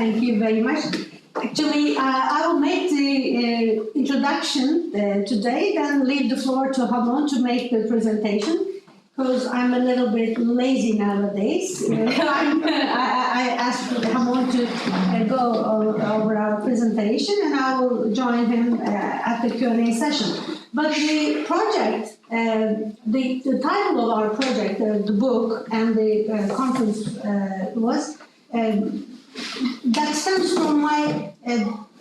Thank you very much. Actually, I will make the introduction today, then leave the floor to Hamoon to make the presentation, because I'm a little bit lazy nowadays. I asked Hamoon to go over our presentation, and I will join him at the Q&A session. But the project, the title of our project, the book, and the conference was that stems from my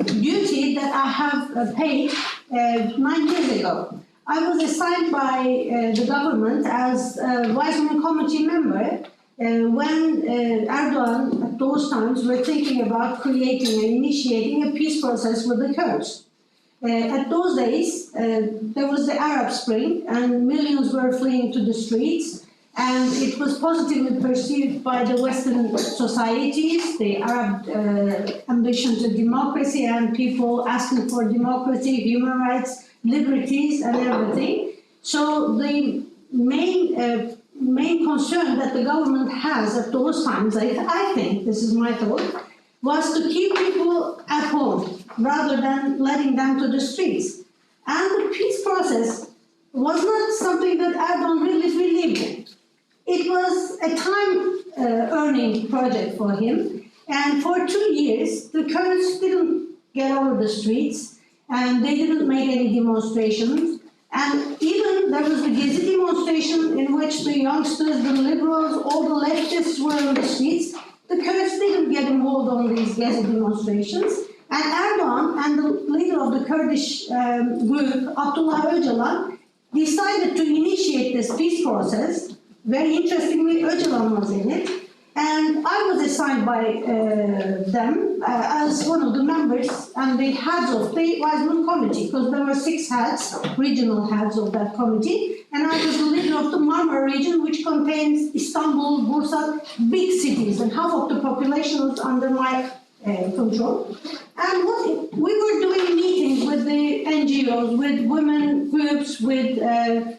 duty that I have paid 9 years ago. I was assigned by the government as a Weizmann committee member when Erdogan, at those times, were thinking about creating and initiating a peace process with the Kurds. At those days, there was the Arab Spring, and millions were fleeing to the streets. And it was positively perceived by the Western societies, the Arab ambition to democracy and people asking for democracy, human rights, liberties, and everything. So the main concern that the government has at those times, I think, this is my thought, was to keep people at home rather than letting them to the streets. And the peace process was not something that Erdogan really believed in. It was a time-earning project for him, and for 2 years, the Kurds didn't get over the streets, and they didn't make any demonstrations. And even there was the Gezi demonstration in which the youngsters, the liberals, all the leftists were on the streets. The Kurds didn't get involved on these Gezi demonstrations. And Erdogan and the leader of the Kurdish group, Abdullah Öcalan, decided to initiate this peace process. Very interestingly, Öcalan was in it, and I was assigned by them as one of the members and the heads of the Weizmann committee, because there were 6 heads, regional heads of that committee, and I was the leader of the Marmara region, which contains Istanbul, Bursa, big cities, and half of the population was under my control. And we were doing meetings with the NGOs, with women groups, with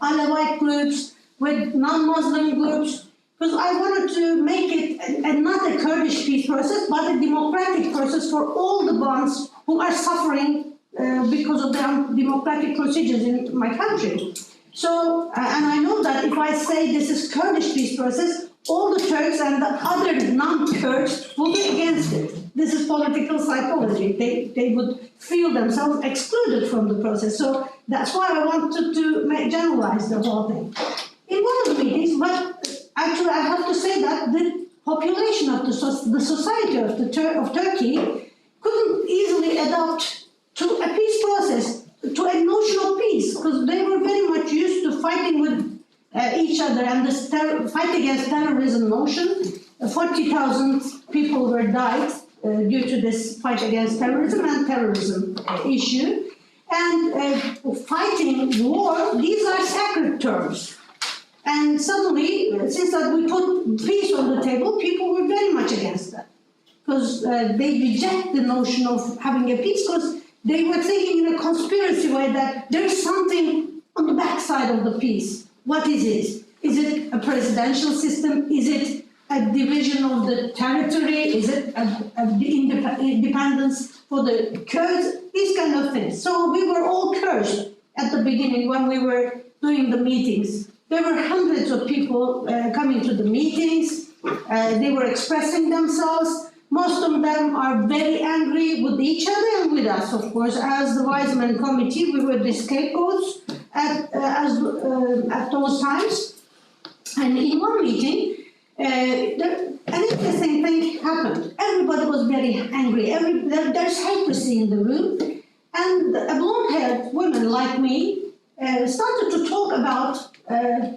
Alawite groups, with non-Muslim groups, because I wanted to make it not a Kurdish peace process, but a democratic process for all the ones who are suffering because of the undemocratic procedures in my country. So, and I know that if I say this is Kurdish peace process, all the Turks and the other non-Kurds will be against it. This is political psychology. They would feel themselves excluded from the process. So that's why I wanted to generalize the whole thing. In one of the meetings, but actually I have to say that the population of the society of Turkey couldn't easily adapt to a peace process, to a notion of peace, because they were very much used to fighting with each other and this fight against terrorism notion. 40,000 people were died due to this fight against terrorism and terrorism issue. And fighting war, these are sacred terms. And suddenly, since that we put peace on the table, people were very much against that. Because they reject the notion of having a peace, because they were thinking in a conspiracy way that there is something on the backside of the peace. What is it? Is it a presidential system? Is it a division of the territory? Is it independence for the Kurds? These kind of things. So we were all cursed at the beginning when we were doing the meetings. There were hundreds of people coming to the meetings. They were expressing themselves. Most of them are very angry with each other and with us, of course. As the Weizmann committee, we were the scapegoats at those times. And in one meeting, an interesting thing happened. Everybody was very angry. There's hypocrisy in the room. And a blonde-haired woman like me started to talk about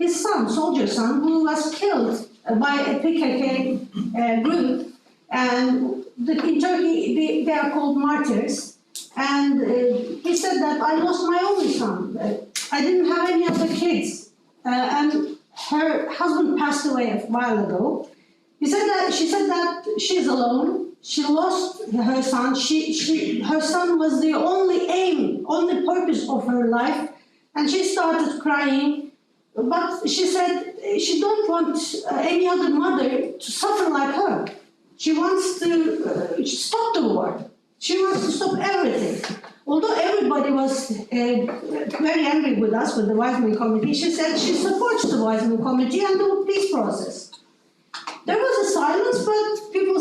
his son, soldier son, who was killed by a PKK group. And in Turkey, they are called martyrs. And he said that I lost my only son. I didn't have any other kids. And her husband passed away a while ago. She said that she's alone. She lost her son. Her son was the only aim, only purpose of her life. And she started crying. But she said she don't want any other mother to suffer like her. She wants to stop the war. She wants to stop everything. Although everybody was very angry with us, with the Weizmann Committee, she said she supports the Weizmann Committee and the peace process. There was a silence, but people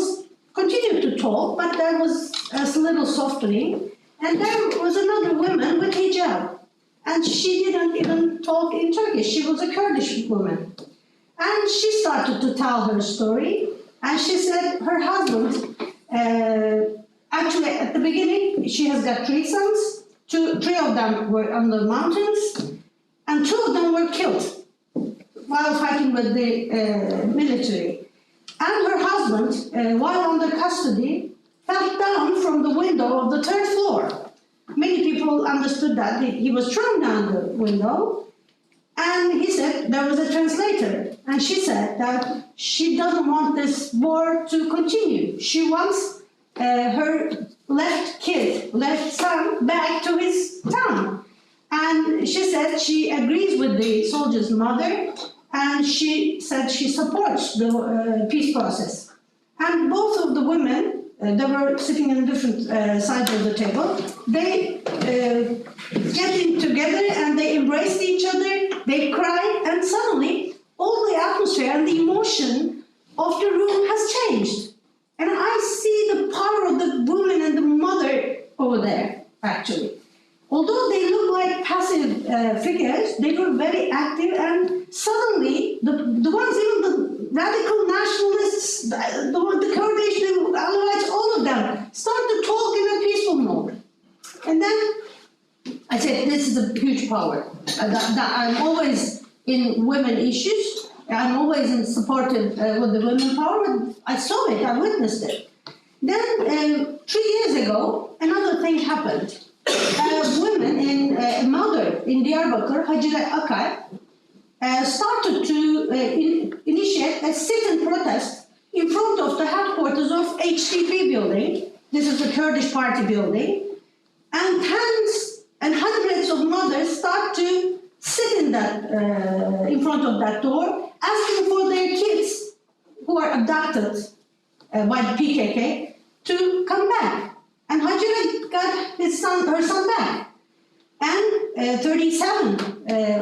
continued to talk, but there was a little softening. And there was another woman with hijab. And she didn't even talk in Turkish. She was a Kurdish woman. And she started to tell her story. And she said her husband, actually at the beginning, she has got 3 sons. 3 of them were on the mountains. And 2 of them were killed while fighting with the military. And her husband, while under custody, fell down from the window of the 3rd floor. Many people understood that he was thrown down the window. And he said there was a translator. And she said that she doesn't want this war to continue. She wants her left son back to his town. And she said she agrees with the soldier's mother. And she said she supports the peace process. And both of the women, they were sitting on different sides of the table, they getting together and they embraced each other, they cried, and suddenly all the atmosphere and the emotion of the room has changed. And I see the power of the woman and the mother over there, actually. Although they look like passive figures, they were very active, and suddenly the ones, even the radical nationalists, the Kurdish, the Alawite, all of them start to talk in a peaceful mode. And then I said, this is a huge power. I'm always in women issues. I'm always in supportive with the women power. I saw it, I witnessed it. Then 3 years ago, another thing happened. Women in a mother in Diyarbakır, Hacire Akay, started to initiate a sit-in protest in front of the headquarters of HDP building. This is the Kurdish party building. And tens and hundreds of mothers start to sit in that, in front of that door, asking for their kids who are abducted by the PKK to come back. And Hacire got her son back. And 37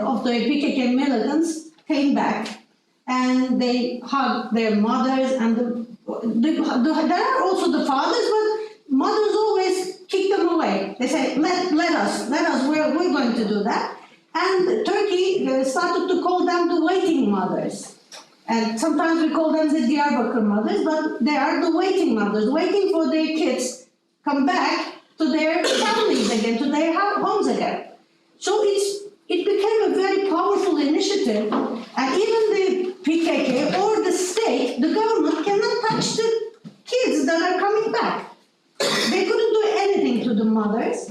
of the PKK militants came back. And they hugged their mothers. And there are also the fathers, but mothers always kick them away. They say, let us, we're going to do that. And Turkey started to call them the waiting mothers. And sometimes we call them the Diyarbakır mothers, but they are the waiting mothers, waiting for their kids come back to their families again, to their homes again. So it became a very powerful initiative, and even the PKK or the state, the government cannot touch the kids that are coming back. They couldn't do anything to the mothers,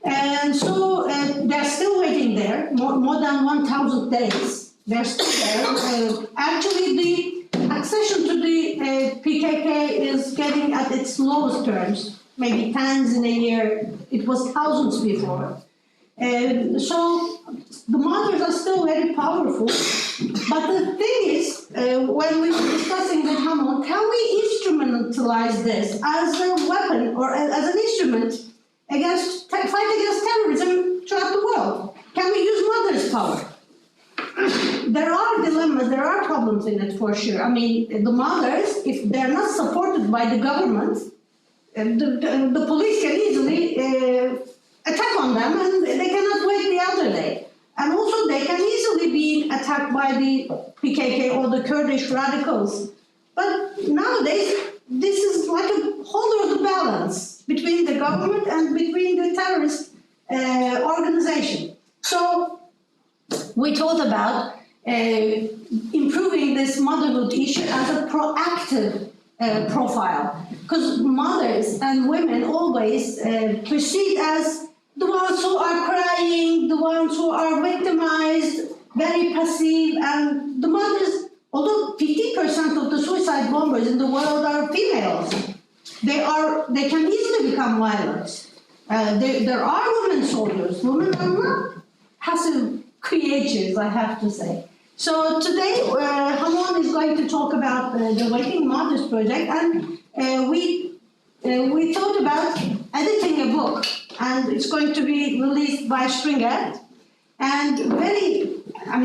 and so they're still waiting there, more than 1,000 days. They're still there. Actually, the accession to the PKK is getting at its lowest terms. Maybe tens in a year. It was thousands before. So the mothers are still very powerful. But the thing is, when we were discussing with Hamoon, can we instrumentalize this as a weapon or as an instrument against fight against terrorism throughout the world? Can we use mothers' power? There are dilemmas, there are problems in it for sure. I mean, the mothers, if they're not supported by the government, the police can easily attack on them, and they cannot wait the other day. And also they can easily be attacked by the PKK or the Kurdish radicals. But nowadays, this is like a holder of the balance between the government and between the terrorist organization. So we thought about improving this motherhood issue as a proactive profile, because mothers and women always perceived as the ones who are crying, the ones who are victimized, very passive, and the mothers, although 50% of the suicide bombers in the world are females, they can easily become violent. There are women soldiers. Women are not passive creatures, I have to say. So today, Hamoon is going to talk about the Waking Mothers project, and we thought about editing a book, and it's going to be released by Springer. And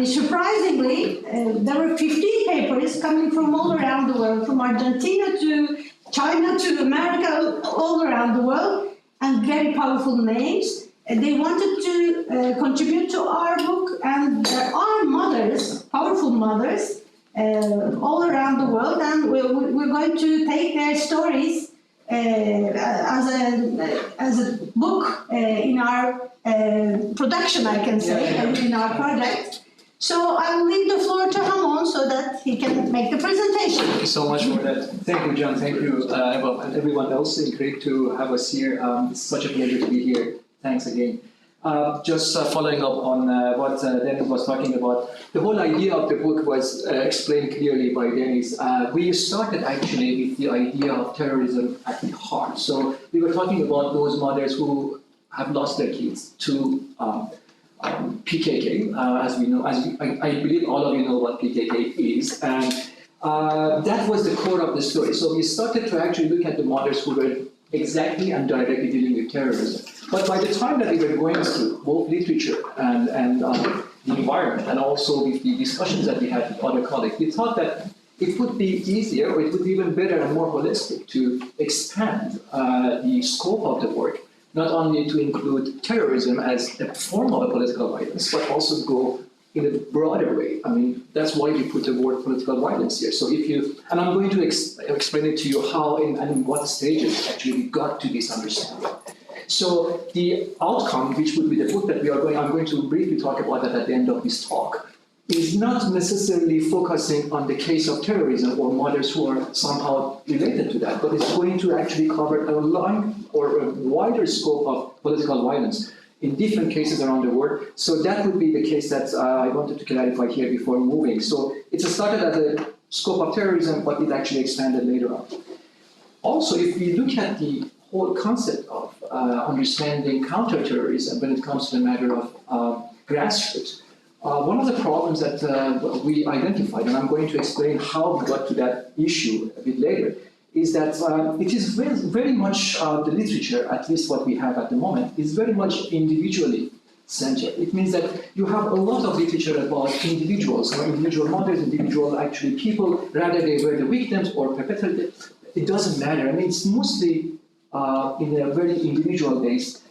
surprisingly, there were 15 papers coming from all around the world, from Argentina to China to America, all around the world, and very powerful names. And they wanted to contribute to our book, and there are mothers, powerful mothers, all around the world, and we're going to take their stories as a book in our production, I can say, in our project. So I will leave the floor to Hamoon so that he can make the presentation. Thank you so much for that. Thank you, John. Thank you, Eva, and everyone else. It's great to have us here. It's such a pleasure to be here. Thanks again. Just following up on what Deniz was talking about, the whole idea of the book was explained clearly by Deniz. We started actually with the idea of terrorism at the heart. So we were talking about those mothers who have lost their kids to PKK, as we know, I believe all of you know what PKK is, and that was the core of the story. So we started to actually look at the mothers who were exactly and directly dealing with terrorism. But by the time that we were going through both literature and the environment, and also with the discussions that we had with other colleagues, we thought that it would be easier, or it would be even better and more holistic to expand the scope of the work, not only to include terrorism as a form of a political violence, but also go in a broader way. I mean, that's why we put the word political violence here. So if you, and I'm going to explain it to you how and in what stages actually we got to this understanding. So the outcome, which would be the book that I'm going to briefly talk about that at the end of this talk, is not necessarily focusing on the case of terrorism or mothers who are somehow related to that, but it's going to actually cover a line or a wider scope of political violence in different cases around the world. So that would be the case that I wanted to clarify here before moving. So it started as a scope of terrorism, but it actually expanded later on. Also, if we look at the whole concept of understanding counterterrorism when it comes to the matter of grassroots, one of the problems that we identified, and I'm going to explain how we got to that issue a bit later, is that it is very much the literature, at least what we have at the moment, is very much individually centered. It means that you have a lot of literature about individuals, or individual mothers, individual actually people, rather they were the victims or perpetrators. It doesn't matter. I mean, it's mostly in a very individual base.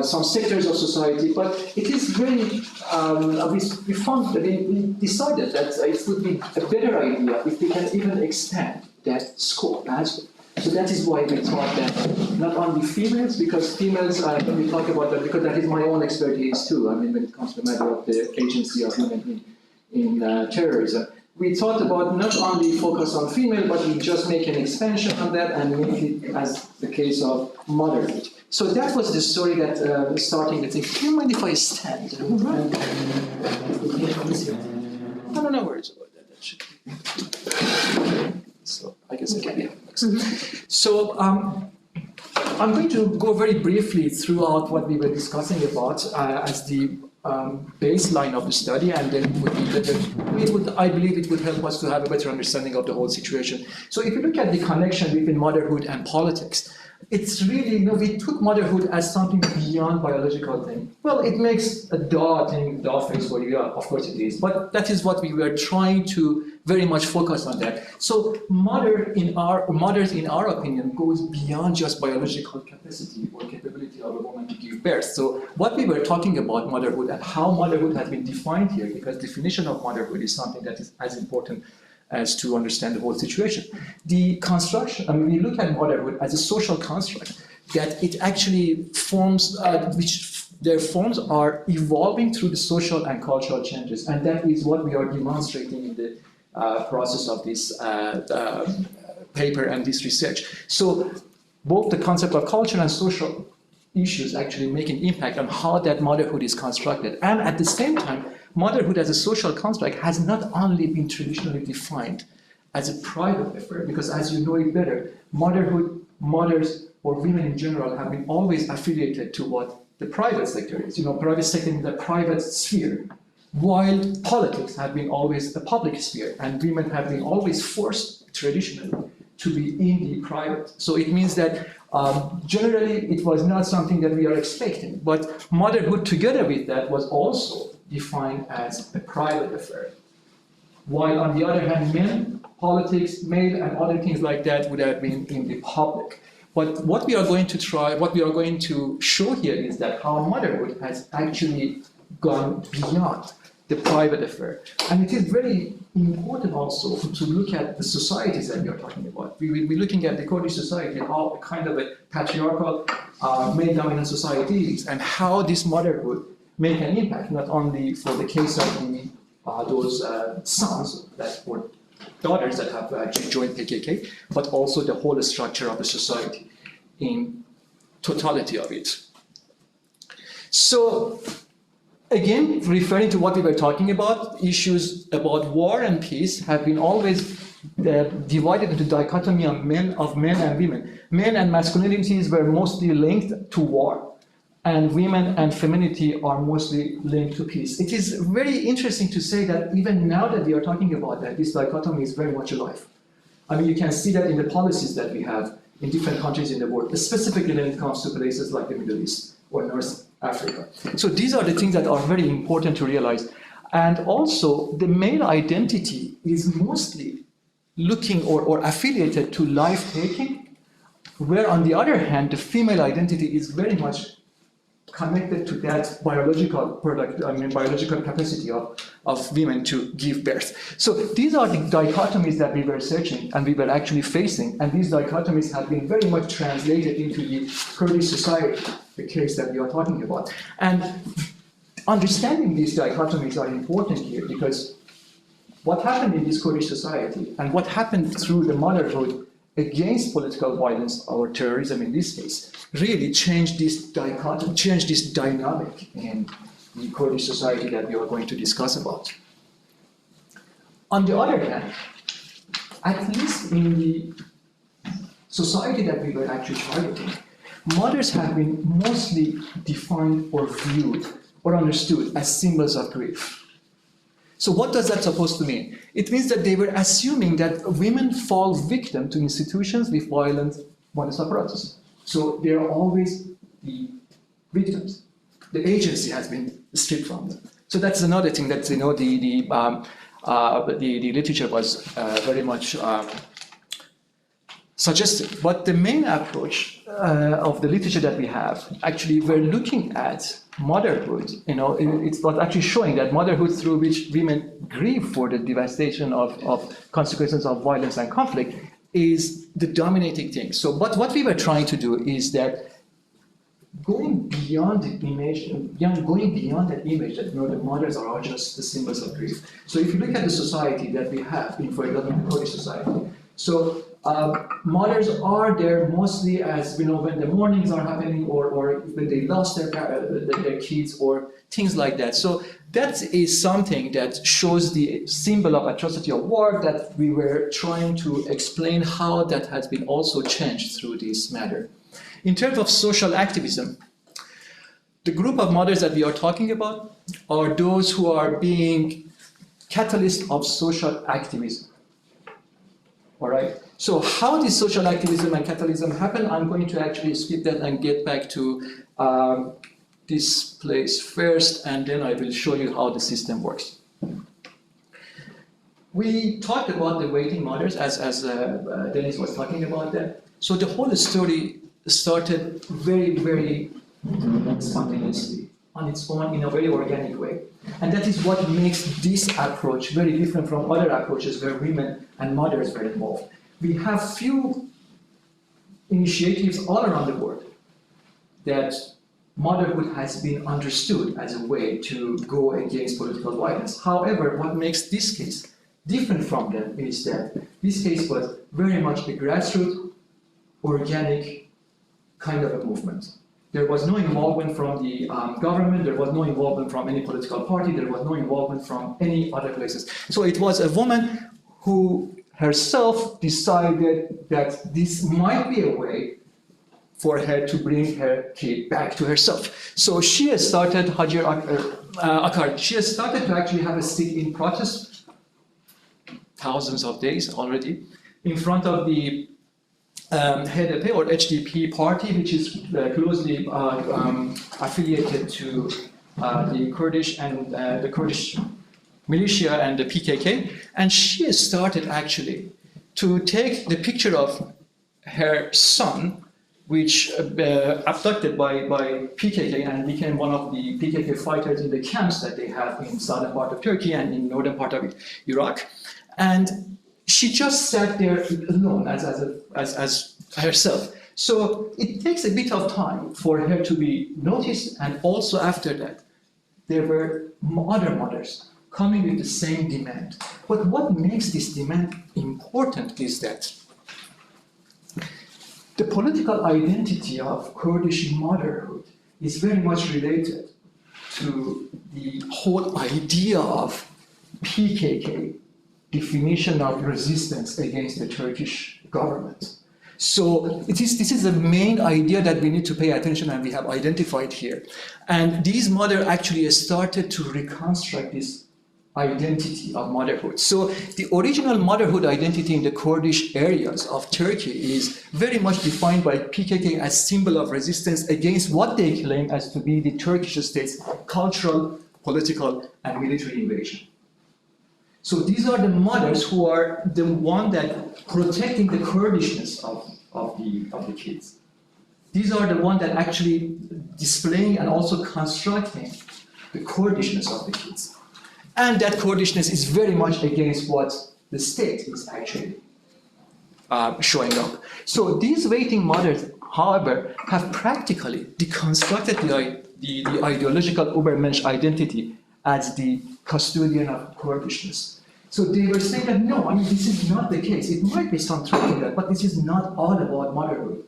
Some sectors of society, but it is very, we decided that it would be a better idea if we can even expand that scope as well. So that is why we thought that not only females, because females, when we talk about that, because that is my own expertise too, I mean, when it comes to the matter of the agency of women in terrorism. We thought about not only focus on female, but we just make an expansion on that and make it as the case of motherhood. So that was the story that starting to think, do you mind if I stand? I don't know where it's about that. That should be. So I guess I can be next. So I'm going to go very briefly throughout what we were discussing about as the baseline of the study, and then I believe it would help us to have a better understanding of the whole situation. So if you look at the connection between motherhood and politics, it's really, we took motherhood as something beyond biological thing. Well, it makes a duh face for you, yeah, of course it is, but that is what we were trying to very much focus on that. So mothers, in our opinion, goes beyond just biological capacity or capability of a woman to give birth. So what we were talking about motherhood and how motherhood has been defined here, because definition of motherhood is something that is as important as to understand the whole situation. The construction, I mean, we look at motherhood as a social construct, that it actually forms, which their forms are evolving through the social and cultural changes. And that is what we are demonstrating in the process of this paper and this research. So both the concept of culture and social issues actually make an impact on how that motherhood is constructed. And at the same time, motherhood as a social construct has not only been traditionally defined as a private affair, because as you know it better, motherhood, mothers, or women in general have been always affiliated to what the private sector is. Private sector in the private sphere. while politics have been always a public sphere, and women have been always forced traditionally to be in the private. So it means that generally it was not something that we are expecting, but motherhood together with that was also defined as a private affair. While on the other hand, men, politics, male, and other things like that would have been in the public. But what we are going to show here is that how motherhood has actually gone beyond the private affair. And it is very important also to look at the societies that we are talking about. We will be looking at the Kurdish society, how kind of a patriarchal, male-dominant society is, and how this motherhood make an impact, not only for the case of those sons that or daughters that have actually joined PKK, but also the whole structure of the society in totality of it. So, again, referring to what we were talking about, issues about war and peace have been always divided into dichotomy of men and women. Men and masculinities were mostly linked to war, and women and femininity are mostly linked to peace. It is very interesting to say that even now that we are talking about that, this dichotomy is very much alive. I mean, you can see that in the policies that we have in different countries in the world, specifically when it comes to places like the Middle East or North Africa. So these are the things that are very important to realize. And also, the male identity is mostly looking or affiliated to life-taking, where on the other hand, the female identity is very much connected to that biological capacity of women to give birth. So these are the dichotomies that we were searching and we were actually facing, and these dichotomies have been very much translated into the Kurdish society, the case that we are talking about. And understanding these dichotomies are important here, because what happened in this Kurdish society and what happened through the motherhood against political violence or terrorism in this case really changed this dichotomy, changed this dynamic in the Kurdish society that we are going to discuss about. On the other hand, at least in the society that we were actually targeting, mothers have been mostly defined or viewed or understood as symbols of grief. So what does that supposed to mean? It means that they were assuming that women fall victim to institutions with violent modus operandi. So they are always the victims. The agency has been stripped from them. So that's another thing that the literature was very much suggested. But the main approach of the literature that we have, actually, we're looking at motherhood. It's not actually showing that motherhood through which women grieve for the devastation of consequences of violence and conflict is the dominating thing. So, but what we were trying to do is that going beyond the image, going beyond that image that the mothers are just the symbols of grief. So, if you look at the society that we have, for example, the Kurdish society, so mothers are there mostly as when the mournings are happening, or when they lost their kids, or things like that. So that is something that shows the symbol of atrocity of war that we were trying to explain how that has been also changed through this matter. In terms of social activism, the group of mothers that we are talking about are those who are being catalysts of social activism. All right. So how does social activism and catalytism happen? I'm going to actually skip that and get back to this place first, and then I will show you how the system works. We talked about the waiting mothers as Deniz was talking about that. So the whole story started very, very spontaneously, on its own, in a very organic way. And that is what makes this approach very different from other approaches where women and mothers were involved. We have few initiatives all around the world that motherhood has been understood as a way to go against political violence. However, what makes this case different from them is that this case was very much a grassroots, organic kind of a movement. There was no involvement from the government, there was no involvement from any political party, there was no involvement from any other places. So it was a woman who herself decided that this might be a way for her to bring her kid back to herself. So she has started, Hajar Akar, she has started to actually have a sit-in protest, thousands of days already, in front of the HDP or HDP party, which is closely affiliated to the Kurdish and the Kurdish militia and the PKK. And she has started actually to take the picture of her son, which abducted by PKK and became one of the PKK fighters in the camps that they have in southern part of Turkey and in northern part of Iraq. And she just sat there alone as herself. So it takes a bit of time for her to be noticed, and also after that, there were other mothers coming with the same demand. But what makes this demand important is that the political identity of Kurdish motherhood is very much related to the whole idea of PKK definition of resistance against the Turkish government. So this is the main idea that we need to pay attention and we have identified here. And these mothers actually started to reconstruct this identity of motherhood. So the original motherhood identity in the Kurdish areas of Turkey is very much defined by PKK as symbol of resistance against what they claim as to be the Turkish state's cultural, political, and military invasion. So these are the mothers who are the one that protecting the Kurdishness of the kids. These are the one that actually displaying and also constructing the Kurdishness of the kids. And that Kurdishness is very much against what the state is actually showing up. So these waiting mothers, however, have practically deconstructed the ideological Übermensch identity as the custodian of Kurdishness. So they were saying that no, I mean, this is not the case. It might be some truth in that, but this is not all about motherhood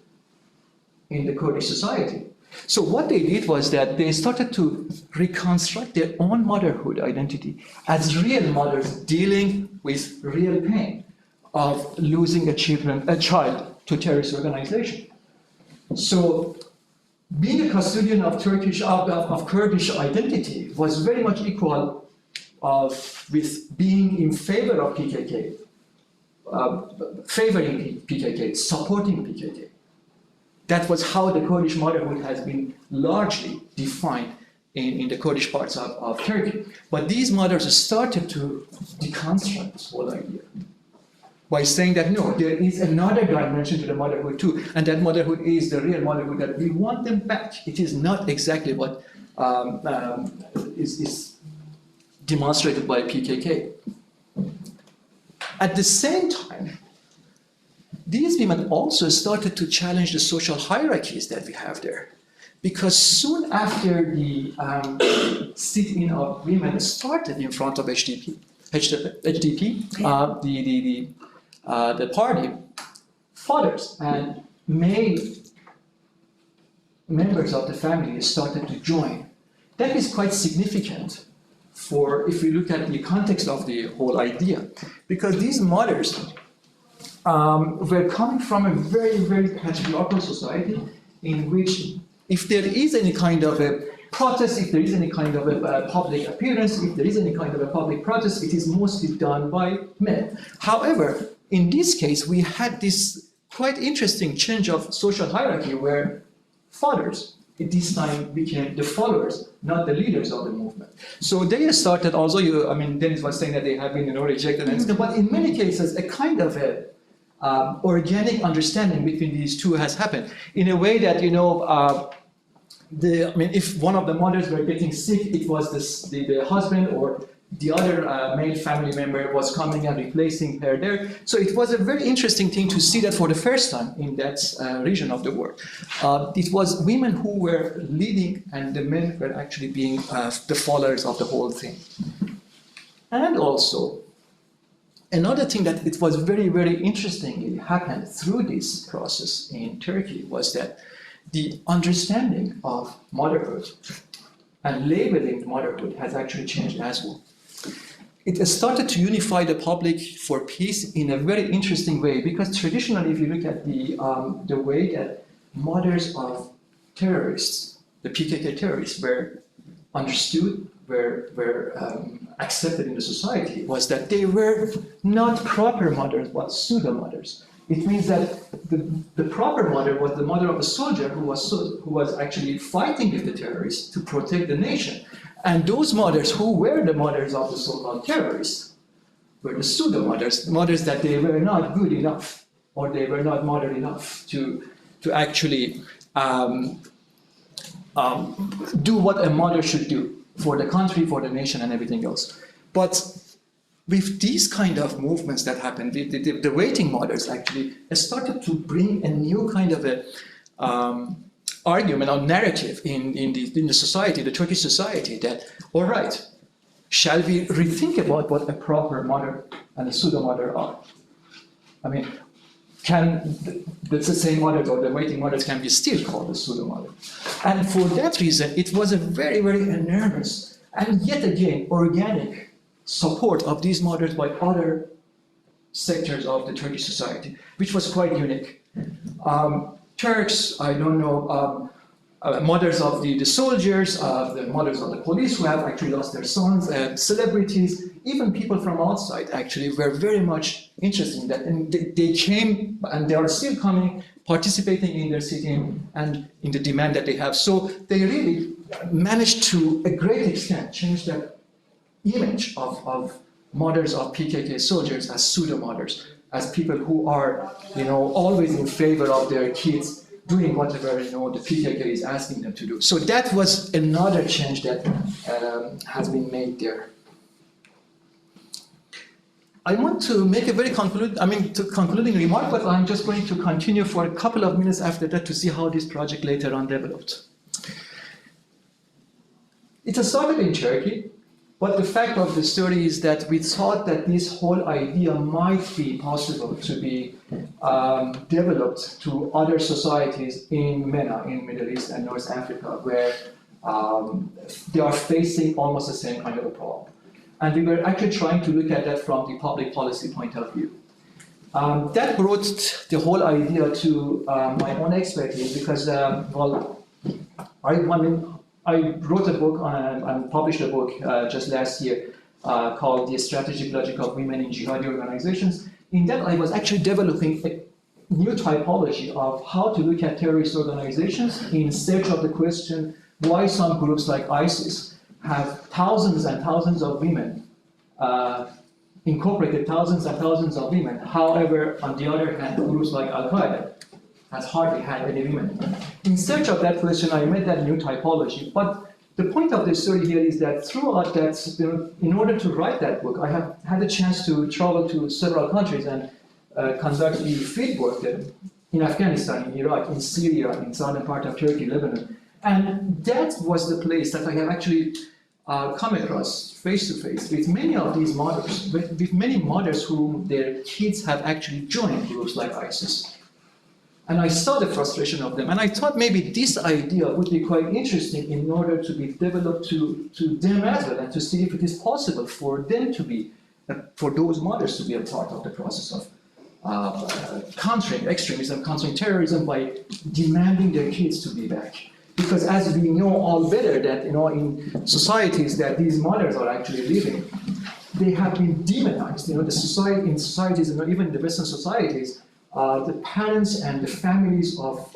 in the Kurdish society. So what they did was that they started to reconstruct their own motherhood identity as real mothers dealing with real pain of losing a child to terrorist organization. So being a custodian of Kurdish identity was very much equal with being in favor of PKK, favoring PKK, supporting PKK. That was how the Kurdish motherhood has been largely defined in the Kurdish parts of Turkey. But these mothers started to deconstruct this whole idea by saying that no, there is another dimension to the motherhood too, and that motherhood is the real motherhood, that we want them back. It is not exactly what is demonstrated by PKK. At the same time, these women also started to challenge the social hierarchies that we have there. Because soon after the sit-in of women started in front of HDP, the party, fathers and male members of the family started to join. That is quite significant if we look at the context of the whole idea, because these mothers were coming from a very, very patriarchal society in which if there is any kind of a protest, if there is any kind of a public appearance, if there is any kind of a public protest, it is mostly done by men. However, in this case, we had this quite interesting change of social hierarchy where fathers at this time became the followers, not the leaders of the movement. So they started, also, Deniz was saying that they have been rejected, but in many cases, a kind of a organic understanding between these two has happened in a way that, if one of the mothers were getting sick, it was the husband or the other male family member was coming and replacing her there. So it was a very interesting thing to see that for the first time in that region of the world. It was women who were leading and the men were actually being the followers of the whole thing. And also, another thing that it was very, very interestingly happened through this process in Turkey was that the understanding of motherhood and labeling motherhood has actually changed as well. It started to unify the public for peace in a very interesting way, because traditionally, if you look at the way that mothers of terrorists, the PKK terrorists, were understood, were accepted in the society, was that they were not proper mothers, but pseudo-mothers. It means that the proper mother was the mother of a soldier who was actually fighting with the terrorists to protect the nation. And those mothers who were the mothers of the so-called terrorists were the pseudo-mothers, mothers that they were not good enough, or they were not mother enough to actually do what a mother should do for the country, for the nation, and everything else. But with these kind of movements that happened, the waiting mothers actually started to bring a new kind of a argument or narrative in the society, the Turkish society, that, all right, shall we rethink about what a proper mother and a pseudo-mother are? I mean, can the same mothers or the waiting mothers can be still called a pseudo-mother? And for that reason, it was a very, very enormous and yet again organic support of these mothers by other sectors of the Turkish society, which was quite unique. Turks, I don't know, mothers of the soldiers, the mothers of the police who have actually lost their sons, celebrities, even people from outside actually were very much interested in that. And they came, and they are still coming, participating in their sitting and in the demand that they have. So they really managed to a great extent change that image of mothers of PKK soldiers as pseudo-mothers, as people who are, always in favor of their kids doing whatever, the PKK is asking them to do. So that was another change that has been made there. I want to make a very concluding remark, but I'm just going to continue for a couple of minutes after that to see how this project later on developed. It started in Turkey. But the fact of the story is that we thought that this whole idea might be possible to be developed to other societies in MENA, in Middle East and North Africa, where they are facing almost the same kind of a problem. And we were actually trying to look at that from the public policy point of view. That brought the whole idea to my own expertise because, I wrote a book and published a book just last year called The Strategic Logic of Women in Jihadi Organizations. In that, I was actually developing a new typology of how to look at terrorist organizations in search of the question why some groups like ISIS have thousands and thousands of women, incorporated thousands and thousands of women. However, on the other hand, groups like Al-Qaeda has hardly had any women. In search of that question, I made that new typology. But the point of the story here is that throughout that, in order to write that book, I have had a chance to travel to several countries and conduct the field work in Afghanistan, in Iraq, in Syria, in southern part of Turkey, Lebanon. And that was the place that I have actually come across face-to-face with many of these mothers, with many mothers whom their kids have actually joined groups like ISIS. And I saw the frustration of them, and I thought maybe this idea would be quite interesting in order to be developed to them as well, and to see if it is possible for them to be, for those mothers to be a part of the process of countering extremism, countering terrorism by demanding their kids to be back. Because as we know all better that in societies that these mothers are actually living, they have been demonized. In societies, and even the Western societies, the parents and the families of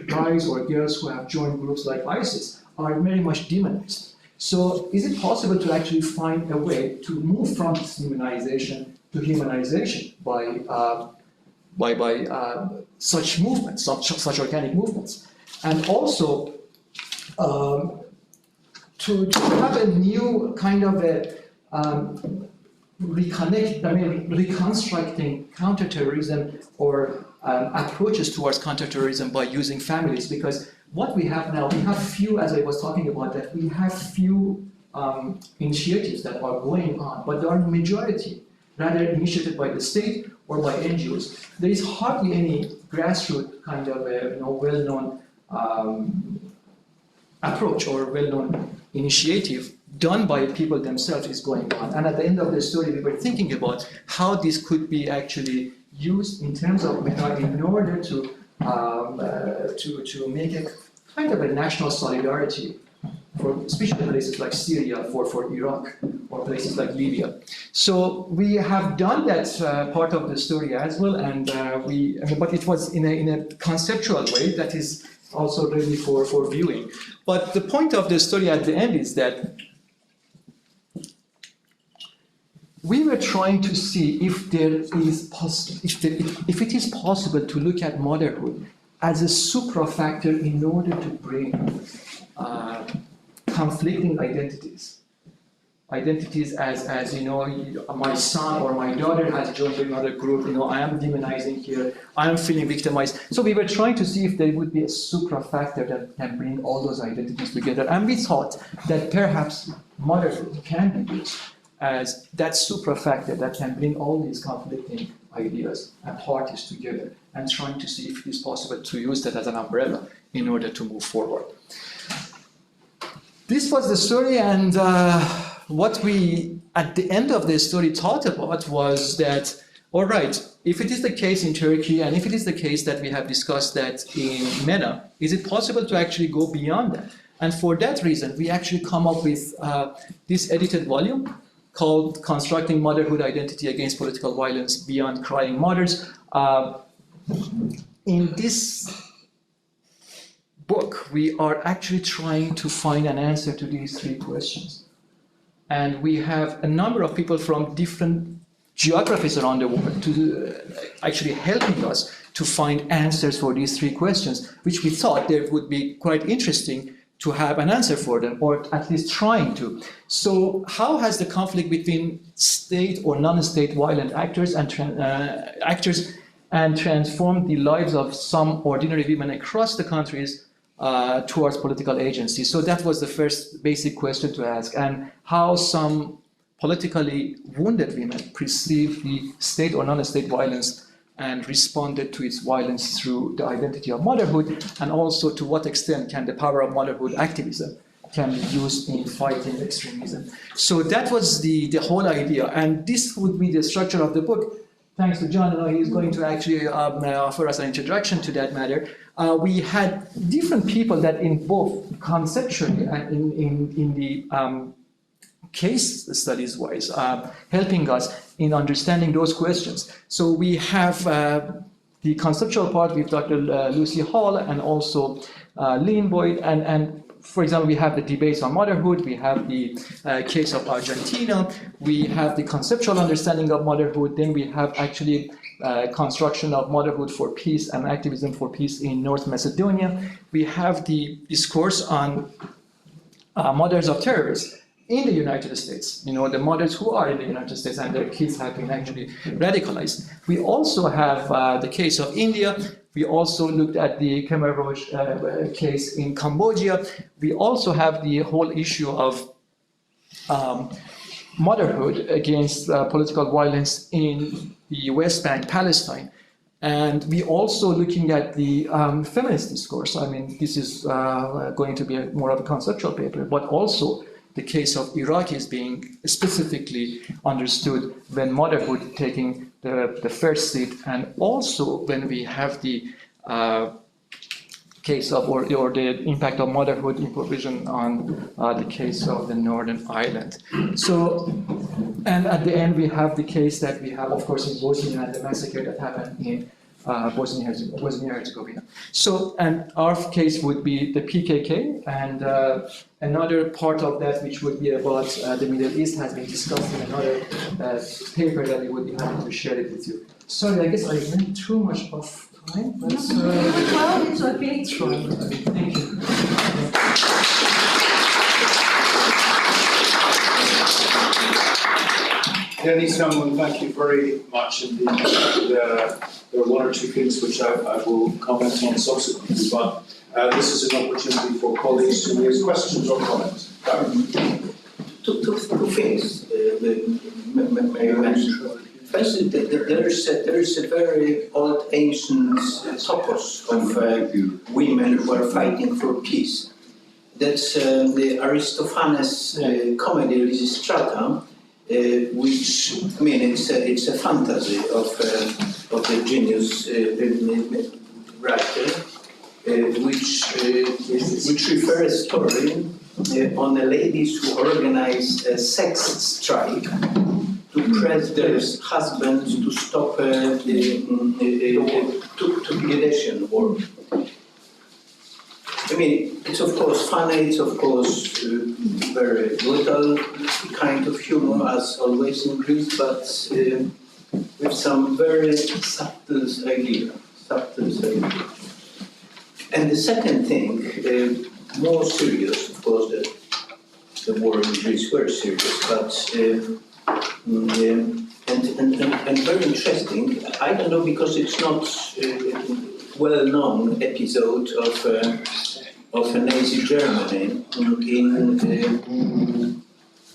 guys or girls who have joined groups like ISIS are very much demonized. So is it possible to actually find a way to move from this demonization to humanization by such movements, such organic movements? And also to have a new kind of a reconstructing counterterrorism or approaches towards counterterrorism by using families, because what we have now, we have few, as I was talking about, that we have few initiatives that are going on, but there are majority rather initiated by the state or by NGOs. There is hardly any grassroots kind of a well-known approach or well-known initiative done by people themselves is going on. And at the end of the story, we were thinking about how this could be actually used in terms of MENA in order to to make a kind of a national solidarity for especially places like Syria, for Iraq, or places like Libya. So we have done that part of the story as well, and but it was in a conceptual way that is also ready for viewing. But the point of the story at the end is that we were trying to see if if it is possible to look at motherhood as a supra-factor in order to bring conflicting identities. Identities as you know, my son or my daughter has joined another group, you know, I am demonizing here, I am feeling victimized. So we were trying to see if there would be a supra-factor that can bring all those identities together. And we thought that perhaps motherhood can be used as that supra-factor that can bring all these conflicting ideas and parties together, and trying to see if it is possible to use that as an umbrella in order to move forward. This was the story, and what we, at the end of the story, thought about was that, all right, if it is the case in Turkey, and if it is the case that we have discussed that in MENA, is it possible to actually go beyond that? And for that reason, we actually come up with this edited volume called Constructing Motherhood Identity Against Political Violence Beyond Crying Mothers. In this book, we are actually trying to find an answer to these three questions. And we have a number of people from different geographies around the world to actually helping us to find answers for these three questions, which we thought there would be quite interesting to have an answer for them, or at least trying to. So how has the conflict between state or non-state violent actors and transformed the lives of some ordinary women across the countries towards political agencies? So that was the first basic question to ask, and how some politically wounded women perceive the state or non-state violence and responded to its violence through the identity of motherhood, and also to what extent can the power of motherhood activism can be used in fighting extremism. So that was the whole idea, and this would be the structure of the book. Thanks to John, he's going to actually offer us an introduction to that matter. We had different people that in both conceptually and in the case studies wise, helping us in understanding those questions. So we have the conceptual part with Dr. Lucy Hall and also Lynn Boyd, and for example, we have the debates on motherhood, we have the case of Argentina, we have the conceptual understanding of motherhood, then we have actually construction of motherhood for peace and activism for peace in North Macedonia. We have the discourse on mothers of terrorists in the United States, you know, the mothers who are in the United States and their kids have been actually radicalized. We also have the case of India. We also looked at the Khmer Rouge case in Cambodia. We also have the whole issue of motherhood against political violence in the West Bank, Palestine. And we also looking at the feminist discourse. I mean, this is going to be more of a conceptual paper, but also the case of Iraq is being specifically understood when motherhood taking the first seat, and also when we have the case of or the impact of motherhood in provision on the case of the Northern Ireland. So, and at the end we have the case that we have, of course, in Bosnia and the massacre that happened in Bosnia-Herzegovina. So, and our case would be the PKK, and another part of that, which would be about the Middle East, has been discussed in another paper that we would be happy to share it with you. Sorry, I guess I went too much of time. Let's well, it's okay. try. Thank you. Deniz Hamoon, thank you very much indeed. There are one or two things which I will comment on subsequently, but this is an opportunity for colleagues to raise questions or comments. Two things may I mention. First, there is a very old ancient topos of women who are fighting for peace. That's the Aristophanes comedy Lysistrata, which, I mean, it's a fantasy of the genius writer, which refers a story on the ladies who organized a sex strike to press their husbands to stop the war. I mean, it's of course funny, it's of course very brutal kind of humor, as always in Greece, but with some very subtle idea. And the second thing, more serious, of course, the war in Greece is very serious, but and very interesting. I don't know, because it's not well-known episode of Nazi Germany.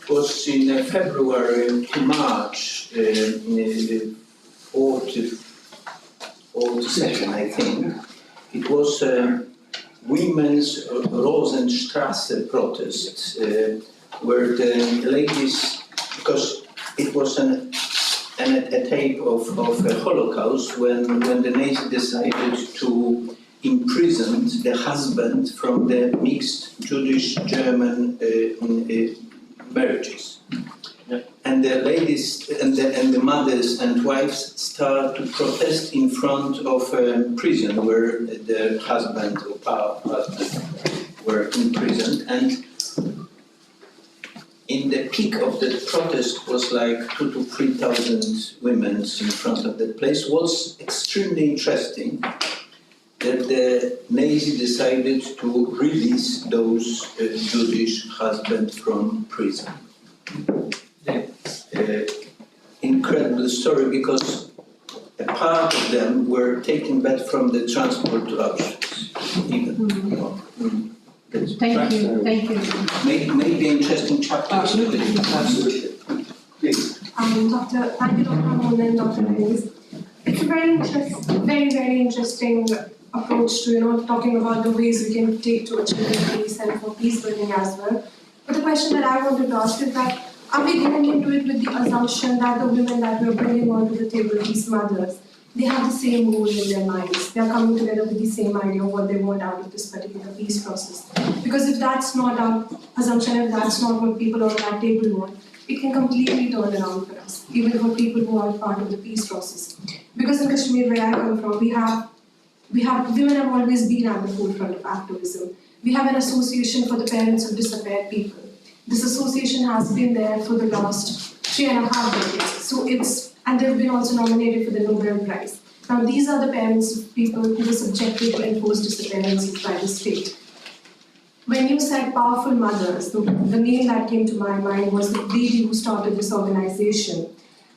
It was in February to March 47, I think. It was women's Rosenstrasse protest, where the ladies, because it was a tape of a Holocaust when the Nazis decided to imprison the husband from the mixed Jewish-German marriages. And the ladies and the mothers and wives start to protest in front of a prison where their husband or husband were imprisoned. And in the peak of the protest was like 2,000 to 3,000 women in front of that place. What's extremely interesting, that the Nazis decided to release those Jewish husbands from prison. Incredible story, because a part of them were taken back from the transport to Auschwitz. Thank you. Maybe an interesting chapter. Absolutely. Please. Dr. Hamoon and Dr. Deniz. It's a very interesting approach to talking about the ways we can take to achieve peace and for peace building as well. But the question that I wanted to ask is that, are we going into it with the assumption that the women that we're bringing onto the table, these mothers, they have the same goal in their minds? They are coming together with the same idea of what they want out of this particular peace process. Because if that's not our assumption, if that's not what people on that table want, it can completely turn around for us, even for people who are part of the peace process. Because in Kashmir, where I come from, women have always been at the forefront of activism. We have an association for the parents of disappeared people. This association has been there for the last 3.5 decades. And they've been also nominated for the Nobel Prize. Now, these are the parents of people who were subjected to enforced disappearances by the state. When you said powerful mothers, the name that came to my mind was the lady who started this organization.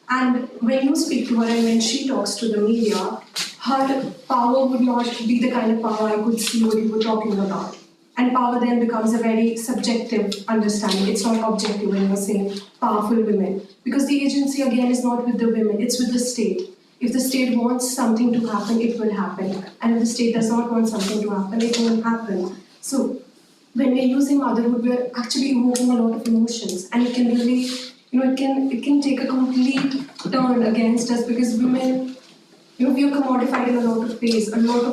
And when you speak to her and when she talks to the media, her power would not be the kind of power I could see what you were talking about. And power then becomes a very subjective understanding. It's not objective when you're saying powerful women. Because the agency, again, is not with the women, it's with the state. If the state wants something to happen, it will happen. And if the state does not want something to happen, it won't happen. So when we're using motherhood, we're actually evoking a lot of emotions. And it can really, it can take a complete turn against us, because women, we are commodified in a lot of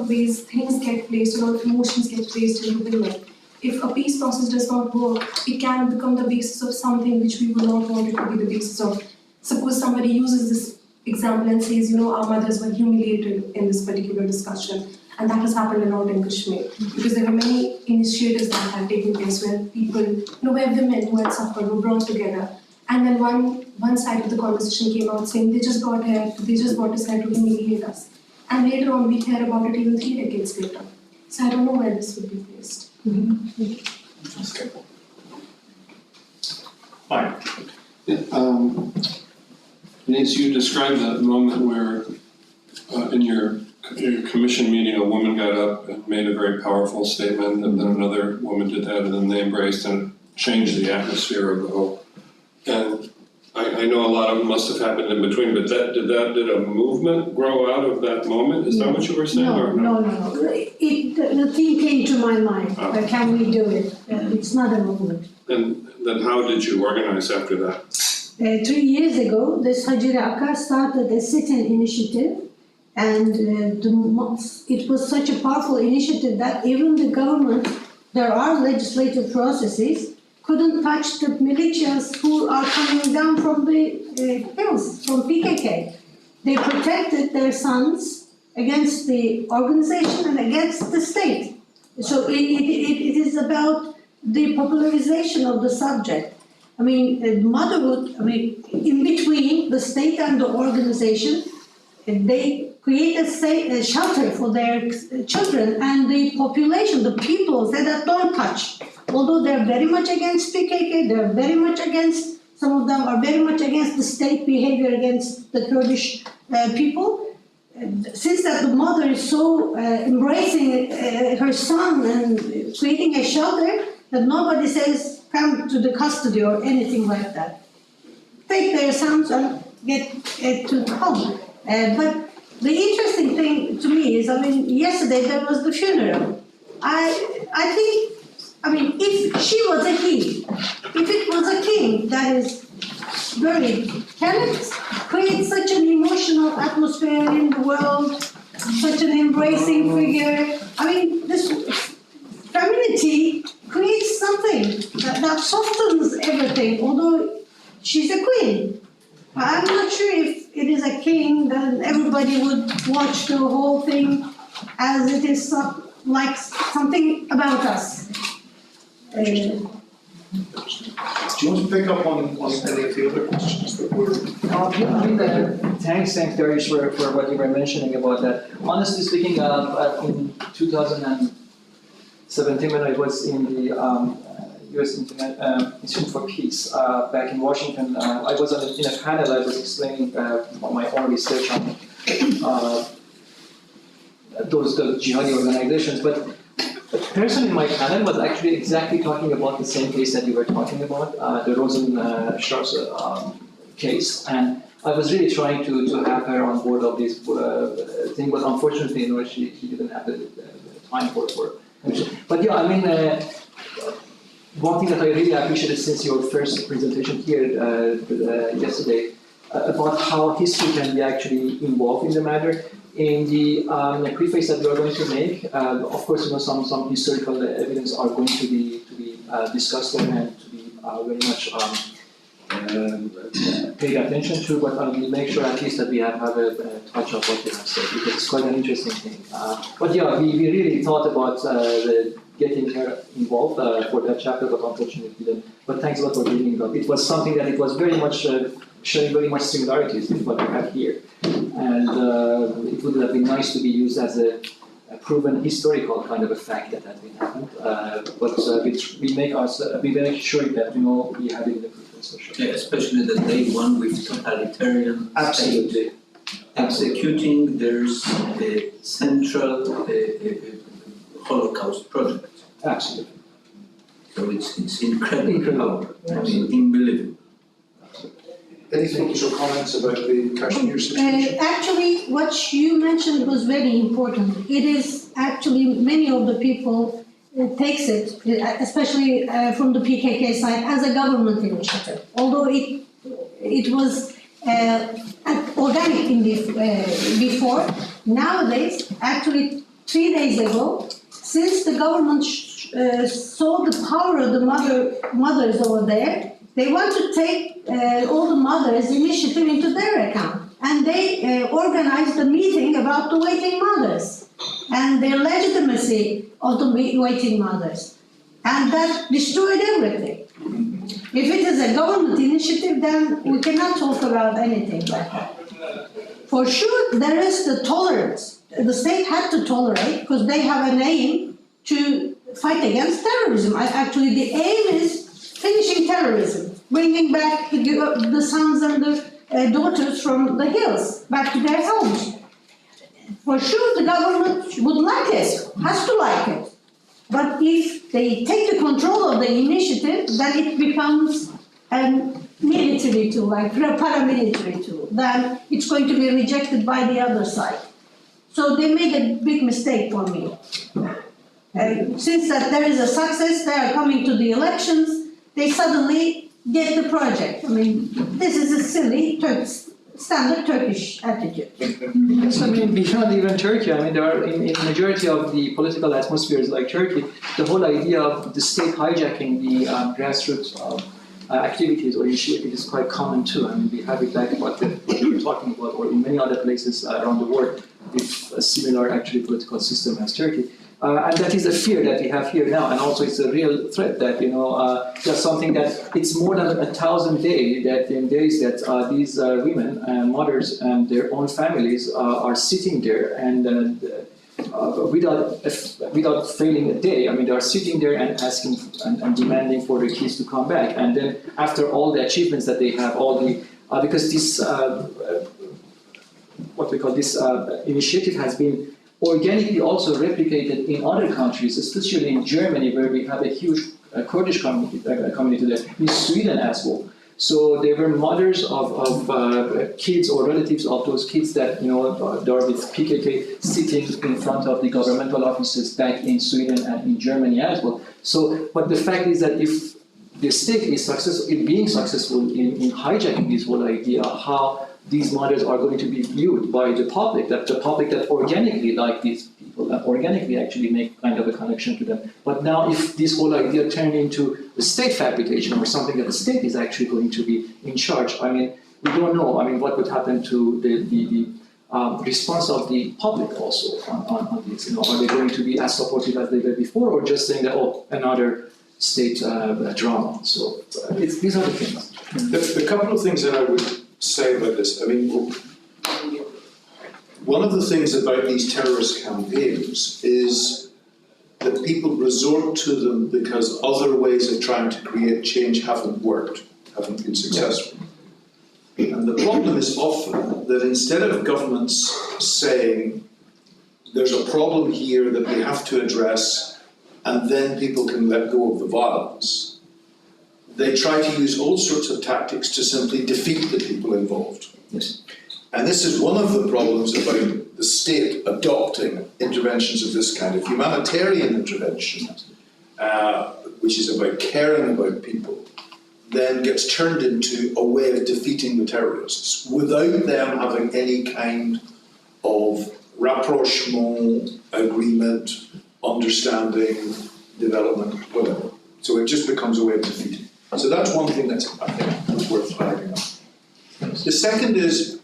ways. Things get placed, a lot of emotions get placed in women. If a peace process does not work, it can become the basis of something which we would not want it to be the basis of. Suppose somebody uses this example and says, our mothers were humiliated in this particular discussion. And that has happened a lot in Kashmir. Because there were many initiatives that had taken place where people, where women who had suffered were brought together. And then one side of the conversation came out saying they just got us here to humiliate us. And later on we hear about it even 3 decades later. So I don't know where this would be placed. Fine. Deniz, you described that moment where in your commission meeting a woman got up and made a very powerful statement, and then another woman did that, and then they embraced, and it changed the atmosphere of the whole. And I know a lot of it must have happened in between, but did a movement grow out of that moment? Is that what you were saying? No. The thing came to my mind. Can we do it? It's not a movement. And then how did you organize after that? 3 years ago, this Hajira Akka started a sit-in initiative And it was such a powerful initiative that even the government, there are legislative processes, couldn't touch the militias who are coming down from the hills, from PKK. They protected their sons against the organization and against the state. So it is about the popularization of the subject. I mean, motherhood, in between the state and the organization, they create a shelter for their children, and the population, the people that don't touch. Although they're very much against PKK, they're very much against, some of them are very much against the state behavior against the Kurdish people. Since that the mother is so embracing her son and creating a shelter, that nobody says come to the custody or anything like that. Take their sons and get to home. But the interesting thing to me is, yesterday there was the funeral. I think, if she was a king, if it was a king that is buried, can it create such an emotional atmosphere in the world, such an embracing figure? This femininity creates something that softens everything, although she's a queen. I'm not sure if it is a king, then everybody would watch the whole thing as it is like something about us. Do you want to pick up on any of the other questions that were? Thanks, Darius, for what you were mentioning about that. Honestly speaking, in 2017, when I was in the U.S. Institute for Peace back in Washington, I was in a panel. I was explaining my own research on the jihadi organizations, but the person in my panel was actually exactly talking about the same case that you were talking about, the Rosen Strauss case, and I was really trying to have her on board of this thing, but unfortunately, she didn't have the time for it. But yeah, one thing that I really appreciated since your first presentation here yesterday about how history can be actually involved in the matter. In the preface that we are going to make, of course, some historical evidence are going to be discussed and to be very much paid attention to. But I will make sure at least that we have a touch of what you have said, because it's quite an interesting thing. But yeah, we really thought about getting her involved for that chapter, but unfortunately didn't. But thanks a lot for bringing it up. It was something that it was very much showing very much similarities with what we have here. And it would have been nice to be used as a proven historical kind of a fact that has been happened. But we make sure that we have it in the preference for sure. Yeah, especially the day one with totalitarian Absolutely. state executing there's a central Holocaust project. Absolutely. So it's incredible. Unbelievable. Any thoughts or comments about the Kashmir situation? Actually, what you mentioned was very important. It is actually many of the people takes it, especially from the PKK side, as a government initiative. Although it was organic in before, nowadays, actually 3 days ago, since the government saw the power of the mothers over there, they want to take all the mothers' initiative into their account. And they organized a meeting about the waiting mothers and their legitimacy of the waiting mothers. And that destroyed everything. If it is a government initiative, then we cannot talk about anything like that. For sure, there is the tolerance. The state had to tolerate because they have an aim to fight against terrorism. Actually, the aim is finishing terrorism, bringing back the sons and the daughters from the hills back to their homes. For sure, the government would like it, has to like it. But if they take the control of the initiative, then it becomes a military tool, like a paramilitary tool. Then it's going to be rejected by the other side. So they made a big mistake for me. Since that there is a success, they are coming to the elections, they suddenly get the project. This is a silly standard Turkish attitude. Yes, I mean, beyond even Turkey, I mean, there are in majority of the political atmospheres like Turkey, the whole idea of the state hijacking the grassroots activities or initiatives is quite common too. I mean, we have it like what we were talking about, or in many other places around the world with a similar actually political system as Turkey. And that is a fear that we have here now, and also it's a real threat that, just something that it's more than 1,000 days that these women and mothers and their own families are sitting there and without failing a day. I mean, they are sitting there and asking and demanding for their kids to come back. And then after all the achievements that they have, because this, what we call this initiative has been organically also replicated in other countries, especially in Germany, where we have a huge Kurdish community there, in Sweden as well. So they were mothers of kids or relatives of those kids that, they are with PKK sitting in front of the governmental offices back in Sweden and in Germany as well. So, but the fact is that if the state is being successful in hijacking this whole idea, how these mothers are going to be viewed by the public that organically like these people, that organically actually make kind of a connection to them. But now if this whole idea turned into a state fabrication or something that the state is actually going to be in charge, I mean, we don't know, I mean, what would happen to the response of the public also on this. Are they going to be as supportive as they were before, or just saying that, oh, another state drama? So these are the things. The couple of things that I would say about this, I mean, one of the things about these terrorist campaigns is that people resort to them because other ways of trying to create change haven't worked, haven't been successful. And the problem is often that instead of governments saying there's a problem here that we have to address and then people can let go of the violence, they try to use all sorts of tactics to simply defeat the people involved. Yes. And this is one of the problems about the state adopting interventions of this kind. Of humanitarian intervention, which is about caring about people, then gets turned into a way of defeating the terrorists without them having any kind of rapprochement, agreement, understanding, development, whatever. So it just becomes a way of defeating. So that's one thing that's, I think, worth flagging up. The second is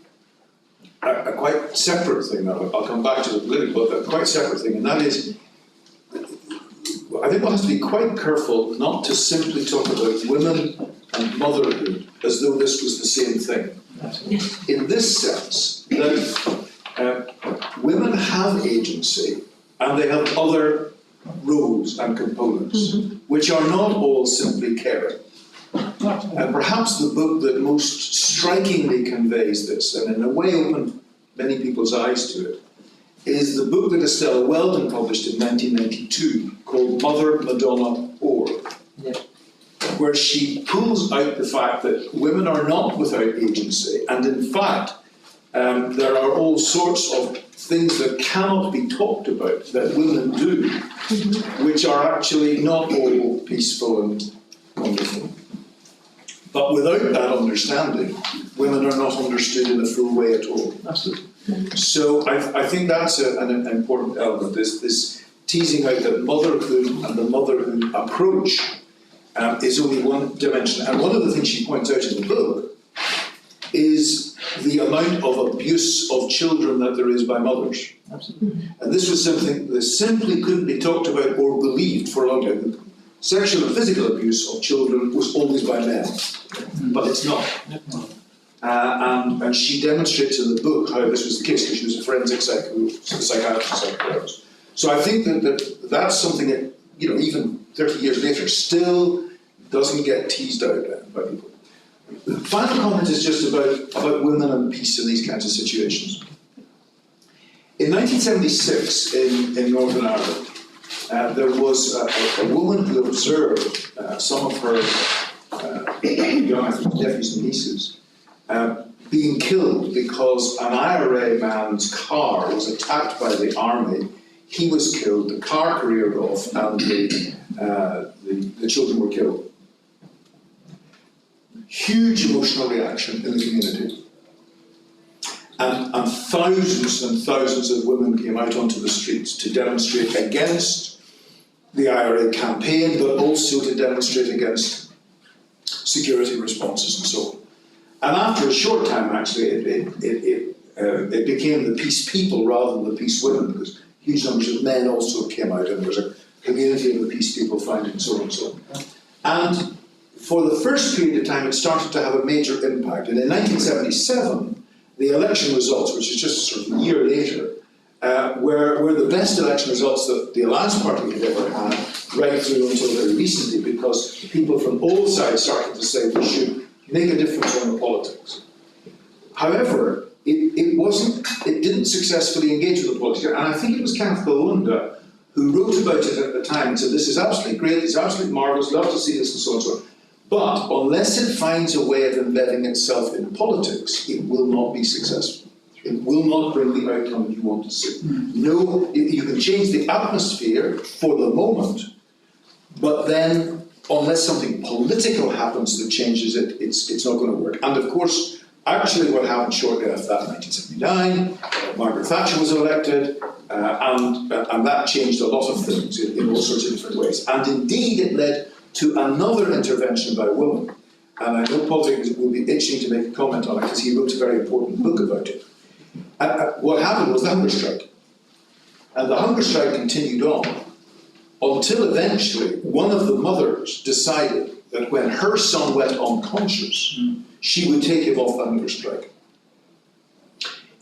a quite separate thing. I'll come back to the political, but a quite separate thing, and that is, I think one has to be quite careful not to simply talk about women and motherhood as though this was the same thing. In this sense, that women have agency and they have other roles and components, which are not all simply caring. And perhaps the book that most strikingly conveys this, and in a way opened many people's eyes to it, is the book that Estella Weldon published in 1992 called Mother, Madonna, Whore, where she pulls out the fact that women are not without agency, and in fact there are all sorts of things that cannot be talked about that women do, which are actually not all peaceful and wonderful. But without that understanding, women are not understood in a full way at all. Absolutely. So I think that's an important element, this teasing out that motherhood and the motherhood approach is only one dimension. And one of the things she points out in the book is the amount of abuse of children that there is by mothers. Absolutely. And this was something that simply couldn't be talked about or believed for a long time. Sexual and physical abuse of children was always by men, but it's not. And she demonstrates in the book how this was the case, because she was a forensic psychiatrist. So I think that's something that, even 30 years later, still doesn't get teased out by people. The final comment is just about women and peace in these kinds of situations. In 1976, in Northern Ireland, there was a woman who observed some of her nephews and nieces being killed because an IRA man's car was attacked by the army. He was killed, the car careered off, and the children were killed. Huge emotional reaction in the community. and thousands of women came out onto the streets to demonstrate against the IRA campaign, but also to demonstrate against security responses and so on. And after a short time, actually, it became the peace people rather than the peace women, because huge numbers of men also came out, and there was a community of the peace people founded and so on and so on. And for the first period of time, it started to have a major impact. And in 1977, the election results, which is just sort of a year later, were the best election results that the Alliance Party had ever had, right through until very recently, because people from all sides started to say we should make a difference on the politics. However, it didn't successfully engage with the politics, and I think it was Kenneth Kaunda who wrote about it at the time and said, this is absolutely great, it's absolutely marvellous, love to see this and so on and so on. But unless it finds a way of embedding itself in politics, it will not be successful. It will not bring the outcome you want to see. No, you can change the atmosphere for the moment, but then unless something political happens that changes it, it's not going to work. And of course, actually what happened shortly after that, 1979, Margaret Thatcher was elected, and that changed a lot of things in all sorts of different ways. And indeed, it led to another intervention by women. And I know Paul will be itching to make a comment on it because he wrote a very important book about it. What happened was the hunger strike. And the hunger strike continued on until eventually one of the mothers decided that when her son went unconscious, she would take him off the hunger strike.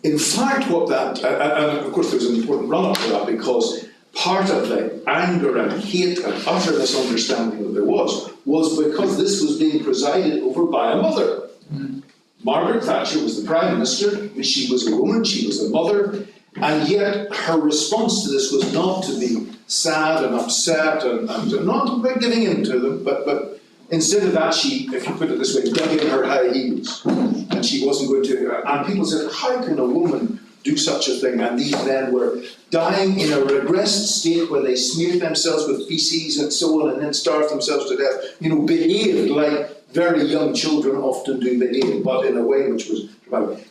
In fact, what that, and of course there was an important run-up to that, because part of the anger and hate and utter misunderstanding that there was because this was being presided over by a mother. Margaret Thatcher was the Prime Minister, she was a woman, she was a mother, and yet her response to this was not to be sad and upset and not by giving in to them, but instead of that, she, if you put it this way, dug in her high heels. And she wasn't going to, and people said, how can a woman do such a thing? And these men were dying in a regressed state where they smeared themselves with feces and so on and then starved themselves to death, behaved like very young children often do behave, but in a way which was dramatic.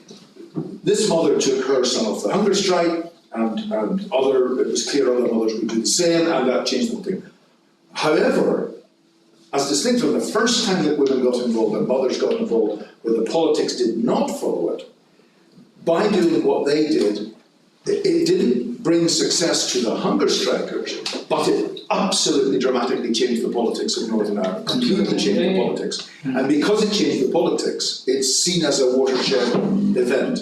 This mother took her son off the hunger strike, and it was clear other mothers would do the same, and that changed the thing. However, as distinct from the first time that women got involved and mothers got involved, where the politics did not follow it, by doing what they did, it didn't bring success to the hunger strikers, but it absolutely dramatically changed the politics of Northern Ireland, completely changed the politics. And because it changed the politics, it's seen as a watershed event.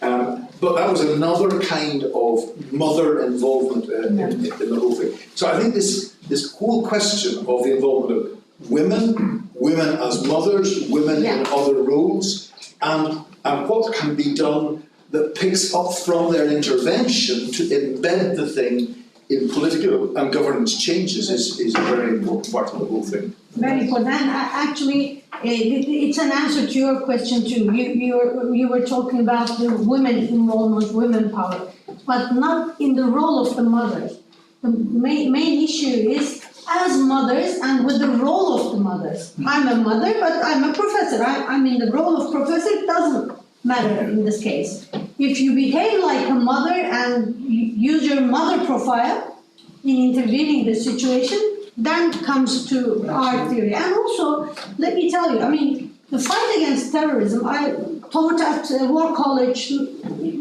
But that was another kind of mother involvement in the whole thing. So I think this whole question of the involvement of women as mothers, women in other roles, and what can be done that picks up from their intervention to embed the thing in political and governance changes is a very important part of the whole thing. Very important. And actually, it's an answer to your question too. You were talking about the women involvement, women power, but not in the role of the mothers. The main issue is as mothers and with the role of the mothers. I'm a mother, but I'm a professor. I'm in the role of professor. It doesn't matter in this case. If you behave like a mother and use your mother profile in intervening the situation, then comes to our theory. And also, let me tell you, the fight against terrorism, I taught at War College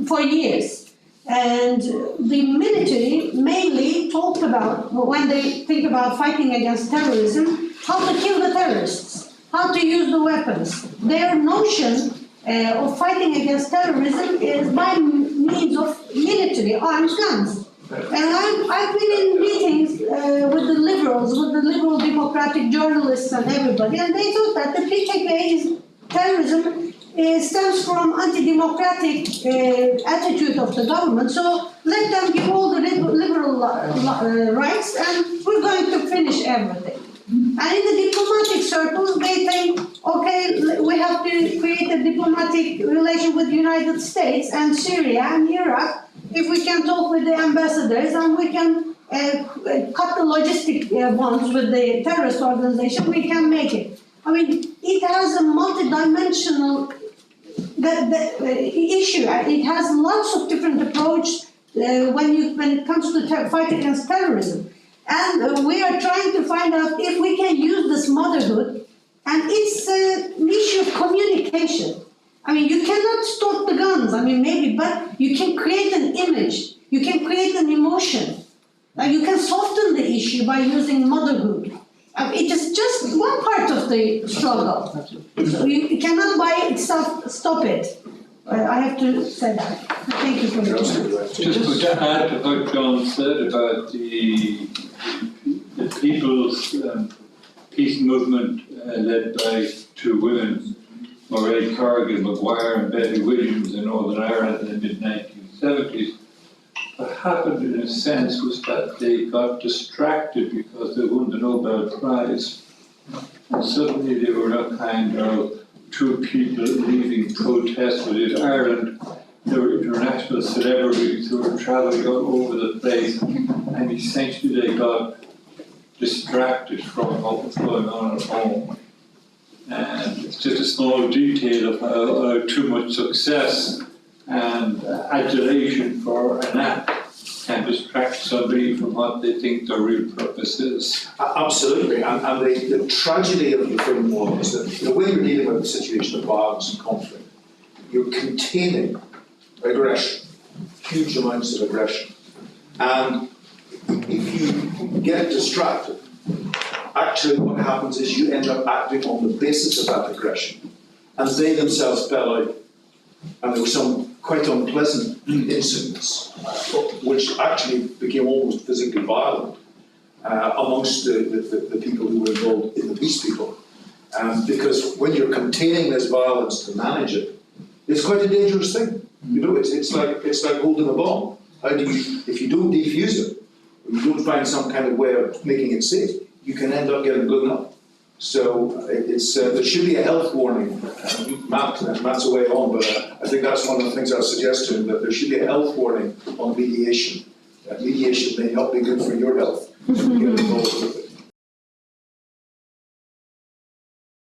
for years. And the military mainly talked about, when they think about fighting against terrorism, how to kill the terrorists, how to use the weapons. Their notion of fighting against terrorism is by means of military arms guns. And I've been in meetings with the liberals, with the liberal democratic journalists and everybody, and they thought that the PKK terrorism stems from anti-democratic attitude of the government. So let them give all the liberal rights, and we're going to finish everything. And in the diplomatic circles, they think, okay, we have to create a diplomatic relation with the United States and Syria and Iraq. If we can talk with the ambassadors and we can cut the logistic bonds with the terrorist organization, we can make it. It has a multidimensional issue. It has lots of different approach when it comes to fight against terrorism. And we are trying to find out if we can use this motherhood, and it's an issue of communication. I mean, you cannot stop the guns, I mean, maybe, but you can create an image, you can create an emotion. You can soften the issue by using motherhood. It is just one part of the struggle. So you cannot by itself stop it. I have to say that. Thank you for your time. Just to add to what John said about the people's peace movement led by two women, Mairead Cargill Maguire and Betty Williams in Northern Ireland in the mid-1970s. What happened in a sense was that they got distracted because they won the Nobel Prize. And suddenly they were not kind of two people leaving protest within Ireland. There were international celebrities who were travelling all over the place, and essentially they got distracted from what was going on at home. And it's just a small detail of how too much success and adulation for an act can distract somebody from what they think their real purpose is. Absolutely, and the tragedy of the film was that when you're dealing with a situation of violence and conflict, you're containing aggression, huge amounts of aggression. And if you get distracted, actually what happens is you end up acting on the basis of that aggression. And they themselves fell out. And there were some quite unpleasant incidents, which actually became almost physically violent amongst the people who were involved in the peace people. Because when you're containing this violence to manage it, it's quite a dangerous thing. You know, it's like holding a bomb. How do you, if you don't defuse it, or you don't find some kind of way of making it safe, you can end up getting blown up. So it's there should be a health warning. Matt's away on, but I think that's one of the things I'll suggest to him, that there should be a health warning on mediation. Mediation may not be good for your health if you get involved in